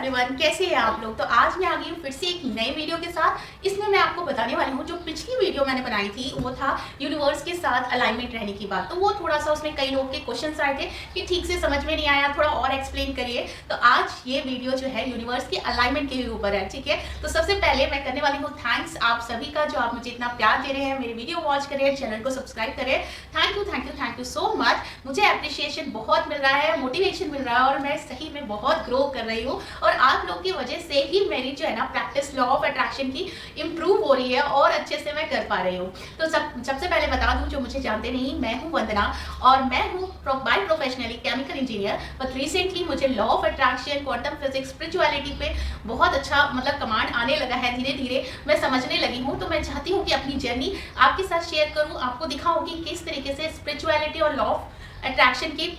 Everyone, कैसे हैं आप लोग। तो आज मैं आ गई हूँ फिर से एक नए वीडियो के साथ। इसमें मैं आपको बताने वाली हूँ, जो पिछली वीडियो मैंने बनाई थी वो था यूनिवर्स के साथ अलाइनमेंट रहने की बात। तो वो थोड़ा सा उसमें कई लोग के क्वेश्चंस आए थे कि ठीक से समझ में नहीं आया, थोड़ा और एक्सप्लेन करिए। तो आज ये वीडियो जो है यूनिवर्स के अलाइनमेंट के ऊपर है, ठीक है। तो सबसे पहले मैं करने वाली हूँ थैंक्स आप सभी का, जो आप मुझे इतना प्यार दे रहे हैं, मेरी वीडियो वॉच करें, चैनल को सब्सक्राइब करें। Thank you so much. मुझे अप्रिशिएशन बहुत मिल रहा है, मोटिवेशन मिल रहा है और मैं सही में बहुत ग्रो कर रही हूँ। और आप लोग की वजह से ही मेरी जो है ना प्रैक्टिस लॉ ऑफ अट्रैक्शन की इम्प्रूव हो रही है और अच्छे से मैं कर पा रही हूँ। तो सबसे पहले बता दूं, जो मुझे जानते नहीं, मैं हूँ वंदना और मैं हूँ by professionally chemical engineer. But recently मुझे law of attraction, quantum physics, spirituality पे बहुत अच्छा कमांड आने लगा है। धीरे धीरे मैं समझने लगी हूँ। तो मैं चाहती हूँ कि अपनी जर्नी आपके साथ शेयर करूँ, आपको दिखाऊँ कि किस तरीके से स्पिरिचुअलिटी और लॉ ऑफ अट्रैक्शन की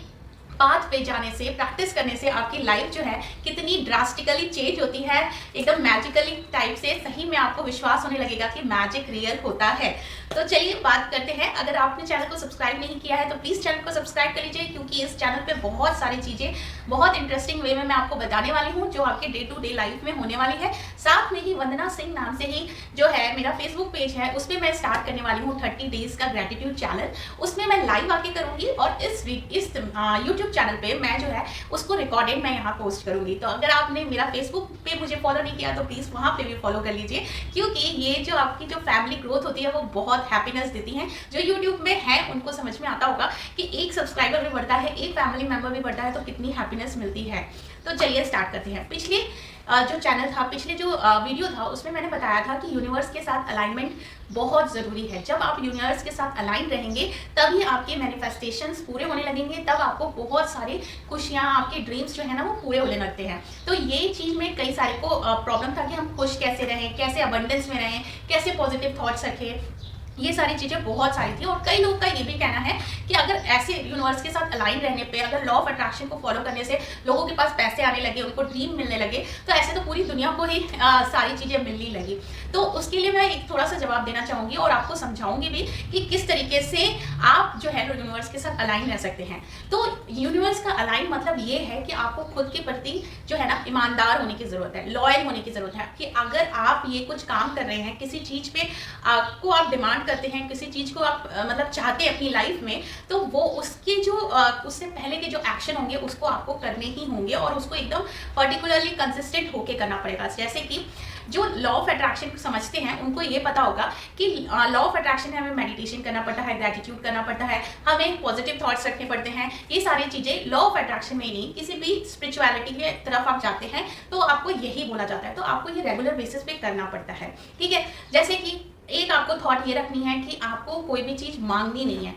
पाथ पे जाने से, प्रैक्टिस करने से आपकी लाइफ जो है कितनी ड्रास्टिकली चेंज होती है, एकदम मैजिकली टाइप से। सही में आपको विश्वास होने लगेगा कि मैजिक रियल होता है। तो चलिए बात करते हैं। अगर आपने चैनल को सब्सक्राइब नहीं किया है तो प्लीज़ चैनल को सब्सक्राइब कर लीजिए, क्योंकि इस चैनल पे बहुत सारी चीज़ें बहुत इंटरेस्टिंग वे में मैं आपको बताने वाली हूँ, जो आपके डे टू डे लाइफ में होने वाली है। साथ में ही वंदना सिंह नाम से ही जो है मेरा फेसबुक पेज है, उसमें मैं स्टार्ट करने वाली हूँ 30 डेज का ग्रेटिट्यूड चैनल। उसमें मैं लाइव आके करूँगी और इस यूट्यूब चैनल पे मैं जो है उसको रिकॉर्डेड मैं यहाँ पोस्ट करूँगी। तो अगर आपने मेरा फेसबुक पे मुझे फॉलो नहीं किया तो प्लीज़ वहाँ पे भी फॉलो कर लीजिए, क्योंकि ये जो आपकी जो फैमिली ग्रोथ होती है वो बहुत हैप्पीनेस देती है। जो यूट्यूब में है उनको समझ में आता होगा कि एक सब्सक्राइबर भी बढ़ता है, एक फैमिली मेंबर भी बढ़ता है, तो कितनी हैप्पीनेस मिलती है। तो चलिए स्टार्ट करते हैं। पिछले जो चैनल था, पिछले जो वीडियो था, उसमें मैंने बताया था कि यूनिवर्स के साथ अलाइनमेंट बहुत ज़रूरी है। जब आप यूनिवर्स के साथ अलाइन रहेंगे तभी आपके मैनिफेस्टेशंस पूरे होने लगेंगे, तब आपको बहुत सारी खुशियाँ, आपके ड्रीम्स जो है ना वो पूरे होने लगते हैं। तो ये चीज़ में कई सारे को प्रॉब्लम था कि हम खुश कैसे रहें, कैसे अबंडेंस में रहें, कैसे पॉजिटिव थॉट्स रखें। ये सारी चीज़ें बहुत सारी थी। और कई लोग का ये भी कहना है कि अगर ऐसे यूनिवर्स के साथ अलाइन रहने पे, अगर लॉ ऑफ अट्रैक्शन को फॉलो करने से लोगों के पास पैसे आने लगे, उनको ड्रीम मिलने लगे, तो ऐसे तो पूरी दुनिया को ही सारी चीज़ें मिलने लगी। तो उसके लिए मैं एक थोड़ा सा जवाब देना चाहूँगी और आपको समझाऊंगी भी कि किस तरीके से आप जो है यूनिवर्स के साथ अलाइन रह सकते हैं। तो यूनिवर्स का अलाइन मतलब ये है कि आपको खुद के प्रति जो है ना ईमानदार होने की ज़रूरत है, लॉयल होने की ज़रूरत है। कि अगर आप ये कुछ काम कर रहे हैं, किसी चीज़ पे को आप डिमांड करते हैं, किसी चीज़ को आप चाहते हैं अपनी लाइफ में, तो वो उसके जो उससे पहले के जो एक्शन होंगे उसको आपको करने ही होंगे और उसको एकदम पर्टिकुलरली कंसिस्टेंट होके करना पड़ेगा। जैसे कि जो लॉ ऑफ अट्रैक्शन समझते हैं उनको ये पता होगा कि लॉ ऑफ अट्रैक्शन में हमें मेडिटेशन करना पड़ता है, ग्रेटिट्यूड करना पड़ता है, हमें पॉजिटिव थॉट्स रखने पड़ते हैं। ये सारी चीज़ें लॉ ऑफ अट्रैक्शन में ही नहीं, किसी भी स्पिरिचुअलिटी के तरफ आप जाते हैं तो आपको यही बोला जाता है। तो आपको ये रेगुलर बेसिस पे करना पड़ता है, ठीक है। जैसे कि एक आपको थॉट ये रखनी है कि आपको कोई भी चीज़ मांगनी नहीं है।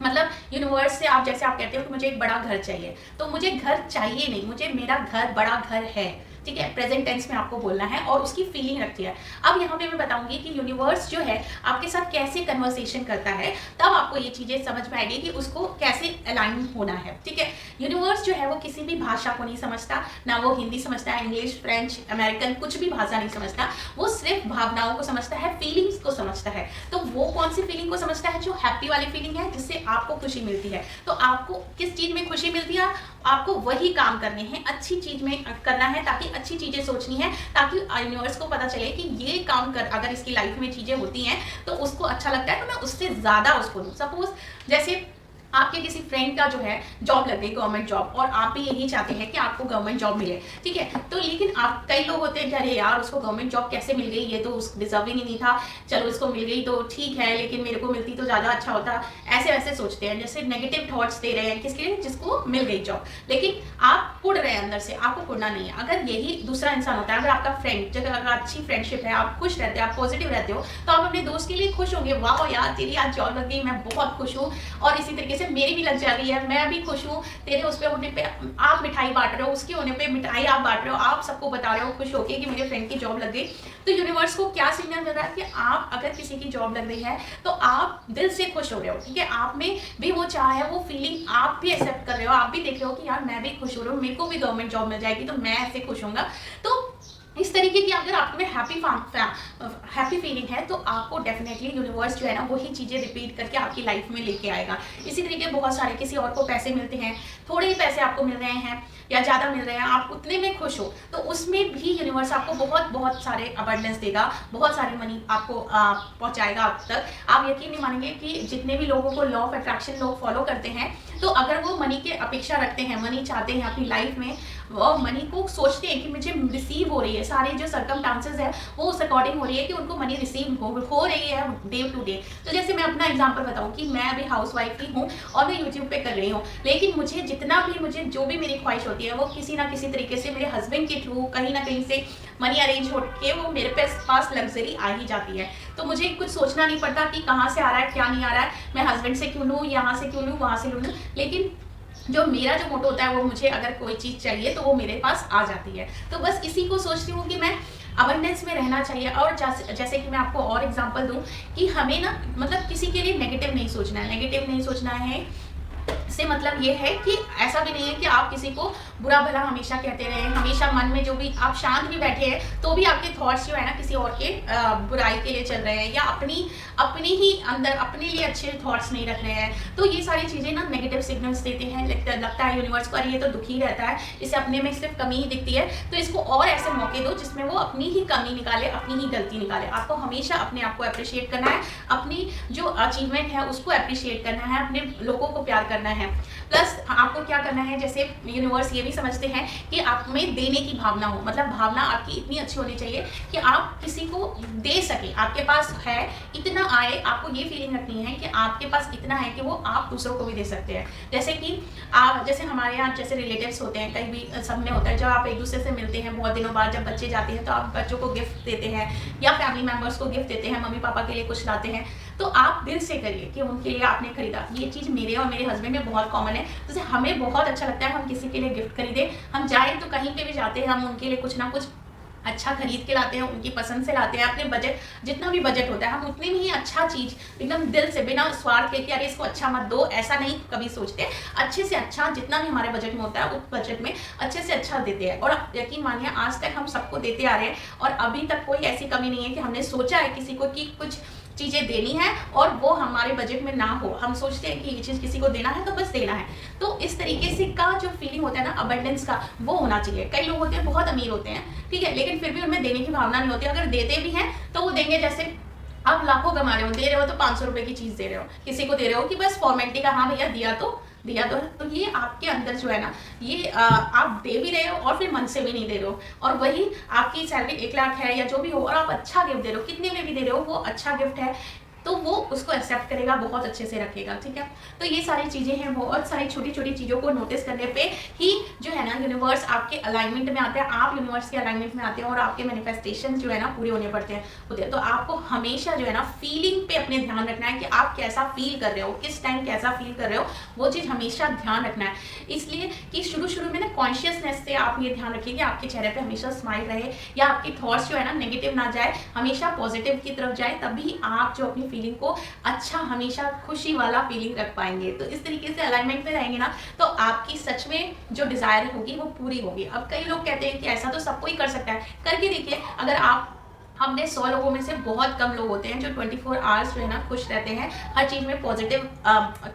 मतलब यूनिवर्स से आप जैसे आप कहते हो कि मुझे एक बड़ा घर चाहिए, तो मुझे घर चाहिए नहीं, मुझे मेरा घर बड़ा घर है, ठीक है। प्रेजेंट टेंस में आपको बोलना है और उसकी फीलिंग रखती है। अब यहाँ पे मैं बताऊंगी कि यूनिवर्स जो है आपके साथ कैसे कन्वर्सेशन करता है, तब आपको ये चीज़ें समझ में आएगी कि उसको कैसे अलाइन होना है, ठीक है। यूनिवर्स जो है वो किसी भी भाषा को नहीं समझता, ना वो हिंदी समझता है, इंग्लिश, फ्रेंच, अमेरिकन, कुछ भी भाषा नहीं समझता। वो सिर्फ भावनाओं को समझता है, फीलिंग्स को समझता है। तो वो कौन सी फीलिंग को समझता है? जो हैप्पी वाली फीलिंग है, जिससे आपको खुशी मिलती है। तो आपको किस चीज़ में खुशी मिलती है, आपको वही काम करने हैं, अच्छी चीज़ में करना है, ताकि अच्छी चीज़ें सोचनी है, ताकि यूनिवर्स को पता चले कि ये काम कर, अगर इसकी लाइफ में चीज़ें होती हैं तो उसको अच्छा लगता है, तो मैं उससे ज़्यादा उसको दूँ। सपोज जैसे आपके किसी फ्रेंड का जो है जॉब लग गई, गवर्नमेंट जॉब, और आप भी यही चाहते हैं कि आपको गवर्नमेंट जॉब मिले, ठीक है। तो लेकिन आप, कई लोग होते हैं कि अरे यार उसको गवर्नमेंट जॉब कैसे मिल गई, ये तो उस डिजर्विंग ही नहीं था, चलो इसको मिल गई तो ठीक है, लेकिन मेरे को मिलती तो ज़्यादा अच्छा होता। ऐसे वैसे सोचते हैं, जैसे नेगेटिव थॉट्स दे रहे हैं किसके लिए, जिसको मिल गई जॉब। लेकिन आप कुड़ रहे हैं अंदर से, आपको कुड़ना नहीं है। अगर यही दूसरा इंसान होता है, अगर आपका फ्रेंड, जब अगर अच्छी फ्रेंडशिप है, आप खुश रहते हैं, आप पॉजिटिव रहते हो, तो आप अपने दोस्त के लिए खुश होंगे, वाह यार तेरी आज जॉब लग गई, मैं बहुत खुश हूँ, और इसी तरीके से मेरी भी लग जाएगी है, मैं भी खुश हूँ। तेरे उस पे होने पे आप मिठाई बांट रहे हो, उसके होने पे मिठाई आप बांट रहे हो, आप सबको बता रहे हो खुश होके कि मेरे फ्रेंड की जॉब लग गई। तो यूनिवर्स को क्या सिग्नल मिल रहा है कि आप अगर किसी की जॉब लग रही है तो आप दिल से खुश हो रहे हो, ठीक है। आप में भी वो चाह है, वो फीलिंग आप भी एक्सेप्ट कर रहे हो, आप भी देख रहे हो कि यार मैं भी खुश हो रहा हूँ, मेरे को भी गवर्नमेंट जॉब मिल जाएगी तो मैं ऐसे खुश होऊंगा। तो इस तरीके की अगर आप में हैप्पी फीलिंग है तो आपको डेफिनेटली यूनिवर्स जो है ना वही चीज़ें रिपीट करके आपकी लाइफ में लेके आएगा। इसी तरीके बहुत सारे, किसी और को पैसे मिलते हैं, थोड़े ही पैसे आपको मिल रहे हैं या ज़्यादा मिल रहे हैं, आप उतने में खुश हो, तो तो उसमें भी यूनिवर्स आपको बहुत बहुत सारे अबंडेंस देगा, बहुत सारे मनी आपको पहुंचाएगा आप तक। आप यकीन नहीं मानेंगे कि जितने भी लोगों को लॉ ऑफ अट्रैक्शन लोग फॉलो करते हैं, तो अगर वो मनी की अपेक्षा रखते हैं, मनी चाहते हैं अपनी लाइफ में, वो मनी को सोचते हैं कि मुझे रिसीव हो रही है, सारे जो सर्कमस्टांसेस है वो उस अकॉर्डिंग हो रही है कि उनको मनी रिसीव हो रही है डे टू डे। तो जैसे मैं अपना एग्जांपल बताऊं कि मैं अभी हाउसवाइफ ही हूँ और मैं यूट्यूब पे कर रही हूँ, लेकिन मुझे जो भी मेरी ख्वाहिश होती है वो किसी ना किसी तरीके से मेरे हस्बैंड के थ्रू कहीं ना कहीं से मनी अरेंज होके वो मेरे पास लग्जरी आ ही जाती है। तो मुझे कुछ सोचना नहीं पड़ता कि कहाँ से आ रहा है, क्या नहीं आ रहा है, मैं हस्बैंड से क्यों लूँ, यहाँ से क्यों लूँ, वहाँ से लूँ, लेकिन जो मेरा जो मोटो होता है वो मुझे अगर कोई चीज़ चाहिए तो वो मेरे पास आ जाती है। तो बस इसी को सोचती हूँ कि मैं अबंडेंस में रहना चाहिए। और जैसे कि मैं आपको और एग्जांपल दूं कि हमें ना मतलब किसी के लिए नेगेटिव नहीं सोचना है, नेगेटिव नहीं सोचना है से मतलब ये है कि ऐसा भी नहीं है कि आप किसी को बुरा भला हमेशा कहते रहे, हमेशा मन में जो भी आप शांत भी बैठे हैं तो भी आपके थॉट्स जो है ना किसी और के बुराई के लिए चल रहे हैं, या अपनी ही अंदर अपने लिए अच्छे थॉट्स नहीं रख रहे हैं। तो ये सारी चीज़ें ना नेगेटिव सिग्नल्स देते हैं। लगता है यूनिवर्स पर ये तो दुखी रहता है, इसे अपने में सिर्फ कमी ही दिखती है, तो इसको और ऐसे मौके दो जिसमें वो अपनी ही कमी निकाले, अपनी ही गलती निकाले। आपको हमेशा अपने आप को अप्रिशिएट करना है, अपनी जो अचीवमेंट है उसको अप्रिशिएट करना है, अपने लोगों को प्यार करना है। प्लस आपको क्या करना है, जैसे यूनिवर्स ये भी समझते हैं कि आप में देने की भावना हो, मतलब भावना आपकी इतनी अच्छी होनी चाहिए कि आप किसी को दे सके, आपके पास है इतना आए, आपको ये फीलिंग रखनी है कि आपके पास इतना है कि वो आप दूसरों को भी दे सकते हैं। जैसे कि आप जैसे हमारे यहाँ जैसे रिलेटिव्स होते हैं, कहीं भी सब में होता है, जब आप एक दूसरे से मिलते हैं बहुत दिनों बाद, जब बच्चे जाते हैं तो आप बच्चों को गिफ्ट देते हैं या फैमिली मेम्बर्स को गिफ्ट देते हैं, मम्मी पापा के लिए कुछ लाते हैं, तो आप दिल से करिए कि उनके लिए आपने खरीदा। ये चीज़ मेरे और मेरे हस्बैंड में बहुत कॉमन है। जैसे हमें बहुत अच्छा लगता है हम किसी के लिए गिफ्ट खरीदें, हम जाए तो कहीं पे भी जाते हैं हम उनके लिए कुछ ना कुछ अच्छा खरीद के लाते हैं, उनकी पसंद से लाते हैं, अपने बजट जितना भी बजट होता है हम उतने में ही अच्छा चीज़ एकदम दिल से बिना स्वार्थ के कि अरे इसको अच्छा मत दो, ऐसा नहीं कभी सोचते। अच्छे से अच्छा जितना भी हमारे बजट में होता है उस बजट में अच्छे से अच्छा देते हैं। और यकीन मानिए आज तक हम सबको देते आ रहे हैं और अभी तक कोई ऐसी कमी नहीं है कि हमने सोचा है किसी को कि कुछ चीज़ें देनी है और वो हमारे बजट में ना हो। हम सोचते हैं कि ये चीज़ किसी को देना है तो बस देना है। तो इस तरीके से का जो फीलिंग होता है ना अबंडेंस का, वो होना चाहिए। कई लोग होते हैं बहुत अमीर होते हैं, ठीक है, लेकिन फिर भी उनमें देने की भावना नहीं होती। अगर देते भी हैं तो वो देंगे जैसे आप लाखों कमा रहे हो, दे रहे हो तो 500 रुपए की चीज़ दे रहे हो, किसी को दे रहे हो कि बस फॉर्मेलिटी का, हाँ भैया दिया तो ये आपके अंदर जो है ना ये आप दे भी रहे हो और फिर मन से भी नहीं दे रहे हो। और वही आपकी सैलरी 1 लाख है या जो भी हो और आप अच्छा गिफ्ट दे रहे हो, कितने में भी दे रहे हो, वो अच्छा गिफ्ट है तो वो उसको एक्सेप्ट करेगा, बहुत अच्छे से रखेगा, ठीक है। तो ये सारी चीज़ें हैं, बहुत सारी छोटी छोटी चीज़ों को नोटिस करने पे ही जो है ना यूनिवर्स आपके अलाइनमेंट में आता है, आप यूनिवर्स के अलाइनमेंट में आते हैं और आपके मैनिफेस्टेशन जो है ना पूरे होने पड़ते हैं होते हैं। तो आपको हमेशा जो है ना फीलिंग पे अपने ध्यान रखना है कि आप कैसा फील कर रहे हो, किस टाइम कैसा फील कर रहे हो, वो चीज़ हमेशा ध्यान रखना है। इसलिए कि शुरू में ना कॉन्शियसनेस से आप ये ध्यान रखिए कि आपके चेहरे पे हमेशा स्माइल रहे या आपके थॉट्स जो है ना नेगेटिव ना जाए, हमेशा पॉजिटिव की तरफ जाए, तभी आप जो अपनी फीलिंग को अच्छा हमेशा खुशी वाला फीलिंग रख पाएंगे। तो इस तरीके से अलाइनमेंट में रहेंगे ना तो आपकी सच में जो डिजायर होगी वो पूरी होगी। अब कई लोग कहते हैं कि ऐसा तो सबको ही कर सकता है, करके देखिए। अगर आप हमने 100 लोगों में से बहुत कम लोग होते हैं जो 24 आवर्स जो है ना खुश रहते हैं, हर चीज़ में पॉजिटिव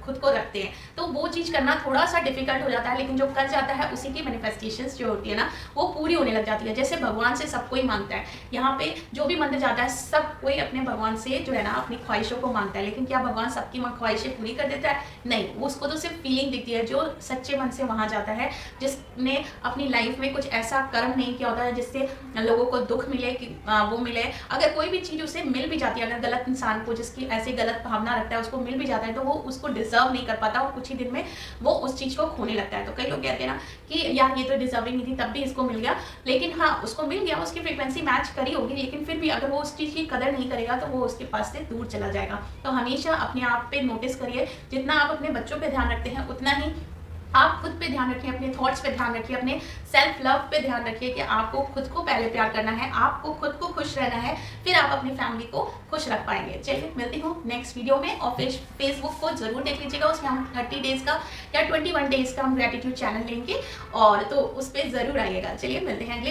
खुद को रखते हैं। तो वो चीज़ करना थोड़ा सा डिफिकल्ट हो जाता है, लेकिन जो कर जाता है उसी की मैनिफेस्टेशंस जो होती है ना वो पूरी होने लग जाती है। जैसे भगवान से सब कोई मांगता है, यहाँ पे जो भी मंदिर जाता है सब कोई अपने भगवान से जो है ना अपनी ख्वाहिशों को मांगता है, लेकिन क्या भगवान सबकी ख्वाहिशें पूरी कर देता है? नहीं, उसको तो सिर्फ फीलिंग दिखती है। जो सच्चे मन से वहाँ जाता है, जिसने अपनी लाइफ में कुछ ऐसा कर्म नहीं किया होता है जिससे लोगों को दुख मिले कि वो मिले, अगर कोई भी चीज़ उसे मिल भी जाती है, अगर गलत इंसान को जिसकी ऐसी गलत भावना रखता है उसको मिल भी जाता है तो वो उसको डिजर्व नहीं कर पाता और कुछ ही दिन में वो उस चीज़ को खोने लगता है। तो कई लोग कहते हैं ना कि यार ये तो डिजर्विंग नहीं थी तब भी इसको मिल गया, लेकिन हाँ उसको मिल गया, उसकी फ्रीक्वेंसी मैच करी होगी, लेकिन फिर भी अगर वो उस चीज़ की कदर नहीं करेगा तो वो उसके पास से दूर चला जाएगा। तो हमेशा अपने आप पे नोटिस करिए, जितना आप अपने बच्चों पे ध्यान रखते हैं उतना ही आप खुद पे ध्यान रखिए, अपने थॉट्स पे ध्यान रखिए, अपने सेल्फ लव पे ध्यान रखिए कि आपको खुद को पहले प्यार करना है, आपको खुद को खुश रहना है, फिर आप अपनी फैमिली को खुश रख पाएंगे। चलिए मिलती हूँ नेक्स्ट वीडियो में। और फेसबुक को जरूर देख लीजिएगा, उसमें हम 30 डेज का या 21 डेज का हम ग्रेटिट्यूड चैनल लेंगे और तो उस पर जरूर आइएगा। चलिए मिलते हैं अगले